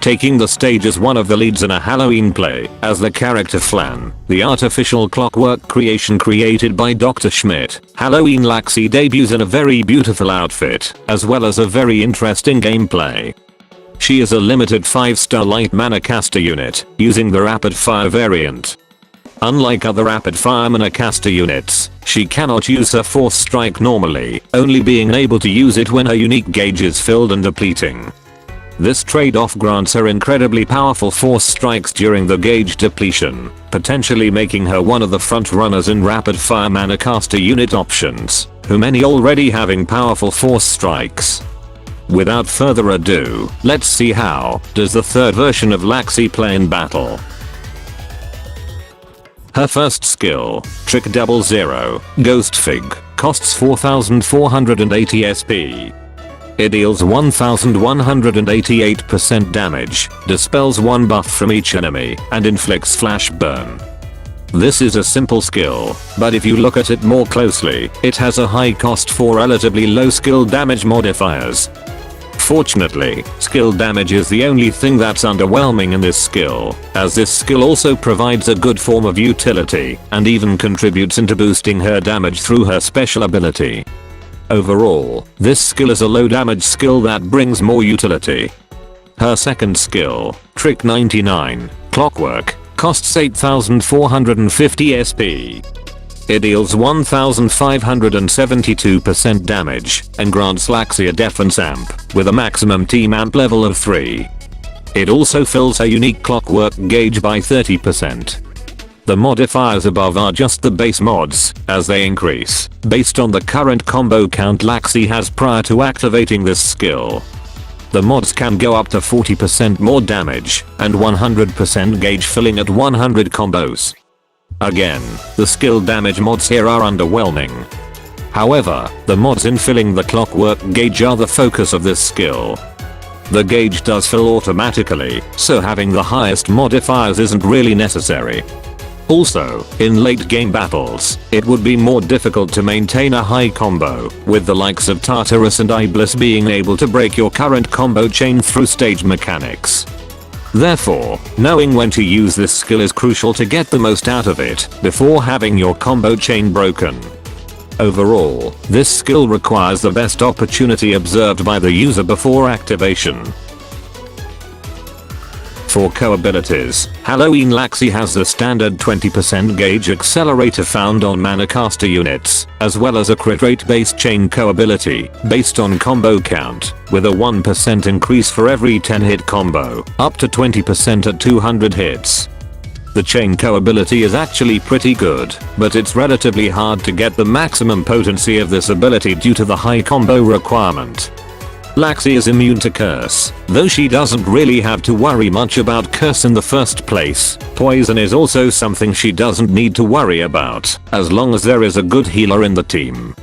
taking the stage as one of the leads in a Halloween play as the character Flan, the artificial clockwork creation created by Dr. Schmidt. Halloween Laxi debuts in a very beautiful outfit, as well as a very interesting gameplay. She is a limited 5-star light mana caster unit, using the rapid fire variant. Unlike other rapid fire mana caster units, she cannot use her force strike normally, only being able to use it when her unique gauge is filled and depleting. This trade-off grants her incredibly powerful force strikes during the gauge depletion, potentially making her one of the front runners in rapid fire mana caster unit options, who many already having powerful force strikes. Without further ado, let's see how does the third version of Laxi play in battle. Her first skill, Trick 00, Ghost Fig, costs 4480 SP. It deals 1188% damage, dispels one buff from each enemy, and inflicts flash burn. This is a simple skill, but if you look at it more closely, it has a high cost for relatively low skill damage modifiers. Fortunately, skill damage is the only thing that's underwhelming in this skill, as this skill also provides a good form of utility, and even contributes into boosting her damage through her special ability. Overall, this skill is a low damage skill that brings more utility. Her second skill, Trick 99, Clockwork, costs 8450 SP. It deals 1572% damage and grants Laxi a defense amp with a maximum team amp level of 3. It also fills her unique Clockwork gauge by 30%. The modifiers above are just the base mods, as they increase based on the current combo count Laxi has prior to activating this skill. The mods can go up to 40% more damage and 100% gauge filling at 100 combos. Again, the skill damage mods here are underwhelming. However, the mods in filling the Clockwork gauge are the focus of this skill. The gauge does fill automatically, so having the highest modifiers isn't really necessary. Also, in late game battles, it would be more difficult to maintain a high combo, with the likes of Tartarus and Iblis being able to break your current combo chain through stage mechanics. Therefore, knowing when to use this skill is crucial to get the most out of it before having your combo chain broken. Overall, this skill requires the best opportunity observed by the user before activation. For co-abilities, Halloween Laxi has the standard 20% gauge accelerator found on mana caster units, as well as a crit rate based chain co-ability, based on combo count, with a 1% increase for every 10 hit combo, up to 20% at 200 hits. The chain co-ability is actually pretty good, but it's relatively hard to get the maximum potency of this ability due to the high combo requirement. Laxi is immune to curse, though she doesn't really have to worry much about curse in the first place. Poison is also something she doesn't need to worry about, as long as there is a good healer in the team.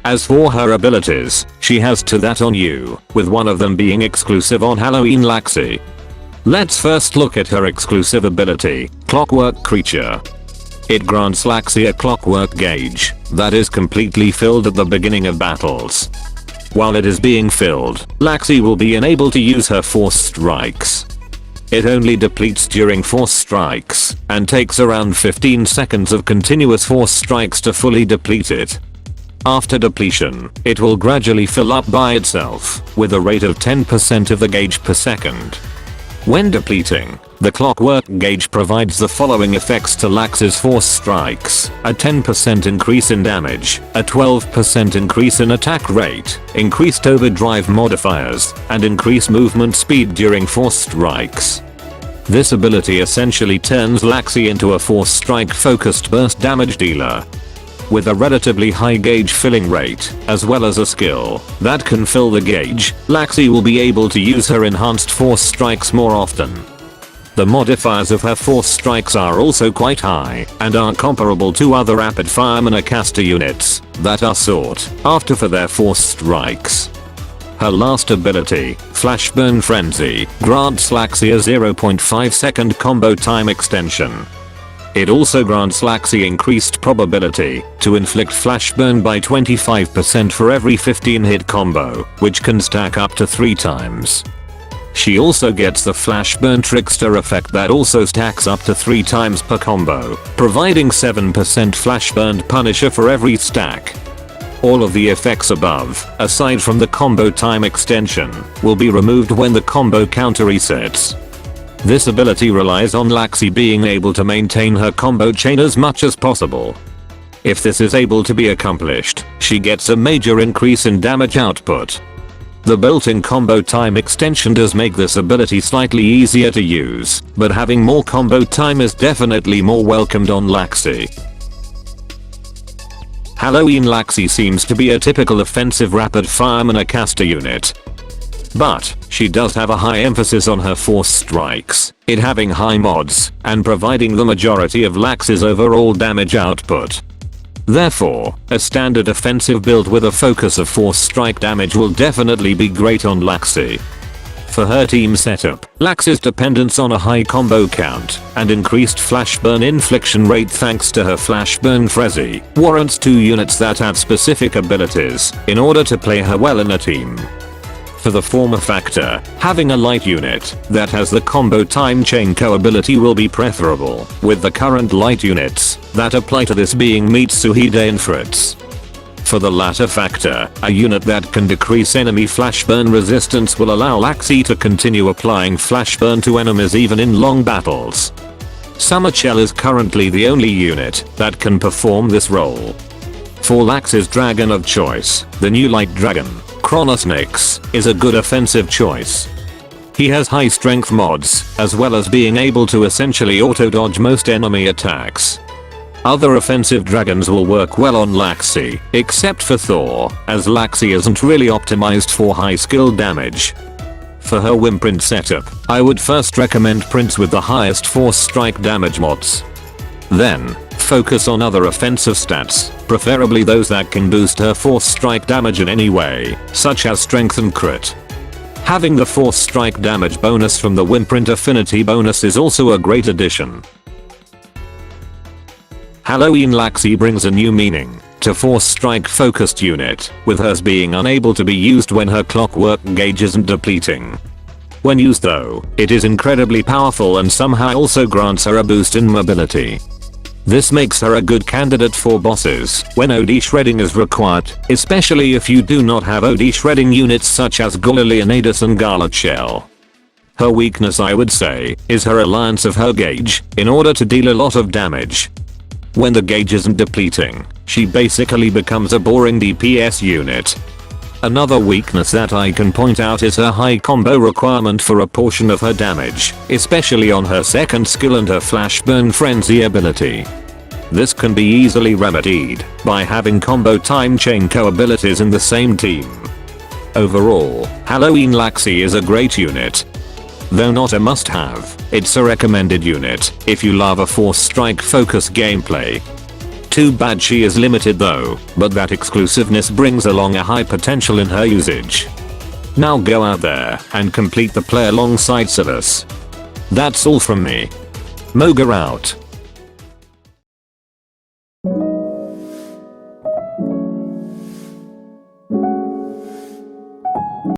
As for her abilities, she has two that on you, with one of them being exclusive on Halloween Laxi. Let's first look at her exclusive ability, Clockwork Creature. It grants Laxi a clockwork gauge that is completely filled at the beginning of battles. While it is being filled, Laxi will be unable to use her force strikes. It only depletes during force strikes, and takes around 15 seconds of continuous force strikes to fully deplete it. After depletion, it will gradually fill up by itself, with a rate of 10% of the gauge per second. When depleting, the Clockwork gauge provides the following effects to Laxi's force strikes: a 10% increase in damage, a 12% increase in attack rate, increased overdrive modifiers, and increased movement speed during force strikes. This ability essentially turns Laxi into a force strike focused burst damage dealer. With a relatively high gauge filling rate, as well as a skill that can fill the gauge, Laxi will be able to use her enhanced force strikes more often. The modifiers of her force strikes are also quite high, and are comparable to other rapid fire mana caster units that are sought after for their force strikes. Her last ability, Flashburn Frenzy, grants Laxi a 0.5 second combo time extension. It also grants Laxi increased probability to inflict flashburn by 25% for every 15 hit combo, which can stack up to 3 times. She also gets the Flash Burn Trickster effect that also stacks up to 3 times per combo, providing 7% Flash Burned Punisher for every stack. All of the effects above, aside from the combo time extension, will be removed when the combo counter resets. This ability relies on Laxi being able to maintain her combo chain as much as possible. If this is able to be accomplished, she gets a major increase in damage output. The built-in combo time extension does make this ability slightly easier to use, but having more combo time is definitely more welcomed on Laxi. Halloween Laxi seems to be a typical offensive rapid-fire Manacaster unit. But, she does have a high emphasis on her force strikes, it having high mods, and providing the majority of Laxi's overall damage output. Therefore, a standard offensive build with a focus of force strike damage will definitely be great on Laxi. For her team setup, Laxi's dependence on a high combo count and increased flash burn infliction rate thanks to her flash burn Frezzy warrants 2 units that have specific abilities in order to play her well in a team. For the former factor, having a light unit that has the combo time chain ability will be preferable, with the current light units that apply to this being Mitsuhide and Fritz. For the latter factor, a unit that can decrease enemy flash burn resistance will allow Laxi to continue applying flash burn to enemies even in long battles. Chelle is currently the only unit that can perform this role. For Laxi's dragon of choice, the new light dragon, Chronosnix, is a good offensive choice. He has high strength mods, as well as being able to essentially auto-dodge most enemy attacks. Other offensive dragons will work well on Laxi, except for Thor, as Laxi isn't really optimized for high skill damage. For her Wimprint setup, I would first recommend prints with the highest force strike damage mods. Then, focus on other offensive stats, preferably those that can boost her force strike damage in any way, such as strength and crit. Having the force strike damage bonus from the Wimprint affinity bonus is also a great addition. Halloween Laxi brings a new meaning to force strike focused unit, with hers being unable to be used when her Clockwork gauge isn't depleting. When used though, it is incredibly powerful and somehow also grants her a boost in mobility. This makes her a good candidate for bosses when OD shredding is required, especially if you do not have OD shredding units such as Gula Leonidas and Gala Chelle. Her weakness, I would say, is her alliance of her gauge in order to deal a lot of damage. When the gauge isn't depleting, she basically becomes a boring DPS unit. Another weakness that I can point out is her high combo requirement for a portion of her damage, especially on her second skill and her Flash Burn Frenzy ability. This can be easily remedied by having combo time chain abilities in the same team. Overall, Halloween Laxi is a great unit. Though not a must-have, it's a recommended unit if you love a force strike focus gameplay. Too bad she is limited though, but that exclusiveness brings along a high potential in her usage. Now go out there and complete the play alongside Silas. That's all from me. Moga out.